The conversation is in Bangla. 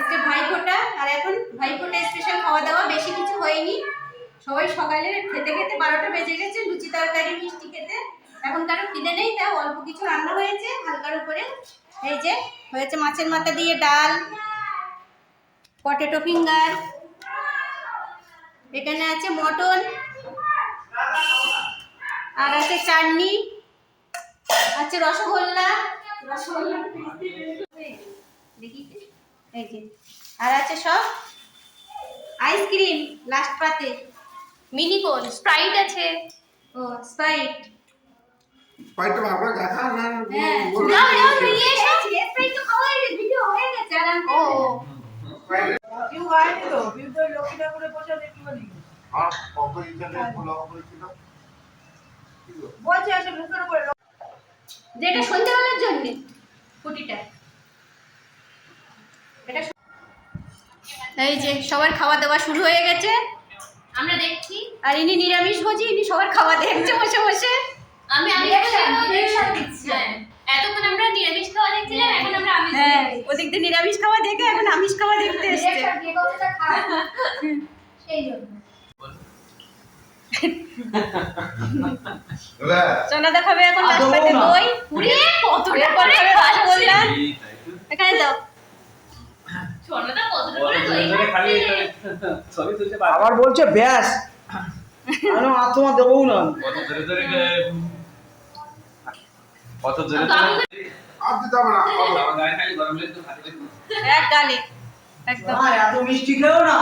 আজকে ভাইফোঁটা, আর এখন ভাইফোঁটা স্পেশাল খাওয়া দাওয়া, বেশি কিছু হয়নি। সবাই সকালে খেতে খেতে 12টা বেজে গেছে, লুচি তরকারি মিষ্টি খেতে। এখন কারো খিদে নেই, তাও অল্প কিছু রান্না হয়েছে হালকার উপরে। এই যে হয়েছে মাছের মাথা দিয়ে ডাল, পটেটো ফিঙ্গার, এখানে আছে মটন, আর আছে চাটনি, আছে রসগোল্লা, দেখি এই যে, আর আছে সব আইসক্রিম লাস্ট পাতে, মিনি কোন স্প্রাইট আছে। ও স্প্রাইট, স্প্রাইটটা ভালো দেখা না। হ্যাঁ যাও যাও নিয়ে এসো। স্প্রাইট তো খাওয়া হয়ে গেছে, ভিডিও হয়ে গেছে আরাম ও কেউ হয়নি তো, বিউটির লক্ষ্মী ঠাকুরের প্রসাদ একটুখানি আর কত ইন্টারনেট ফলো করেছিল। বলছে আসে মুখের উপরে যেটা সন্ধ্যাবেলার জন্য ফুটিটা, এটা এই যে সবার খাওয়া দাওয়া শুরু হয়ে গেছে, আমরা দেখছি। আর ইনি নিরামিষ ভোজি, ইনি সবার খাওয়া দেখছে বসে বসে। আমি দেখছি। হ্যাঁ, এতক্ষণ আমরা নিরামিষ খাওয়া দেখছিলাম, এখন আমরা আমিষ হ্যাঁ, দেখছি। ওদিক দিয়ে নিরামিষ খাওয়া দেখে এখন আমিষ খাওয়া দেখতে এসছে। সেই জন্য সোনা দেখাবে এখন লাস্ট পাতে দই পুরি, কতটা করে ভালো বললাম। এখানে দাও, সোনাটা কতটা করে দই খাচ্ছে। আবার বলছে ব্যাস আমি আত্মা দেবো না। কত জোরে আর দিতে হবে না। আমার গায়ে খালি গরম লেগে তো ভাত খেতে এক গালে একদম। এত মিষ্টি খেও না।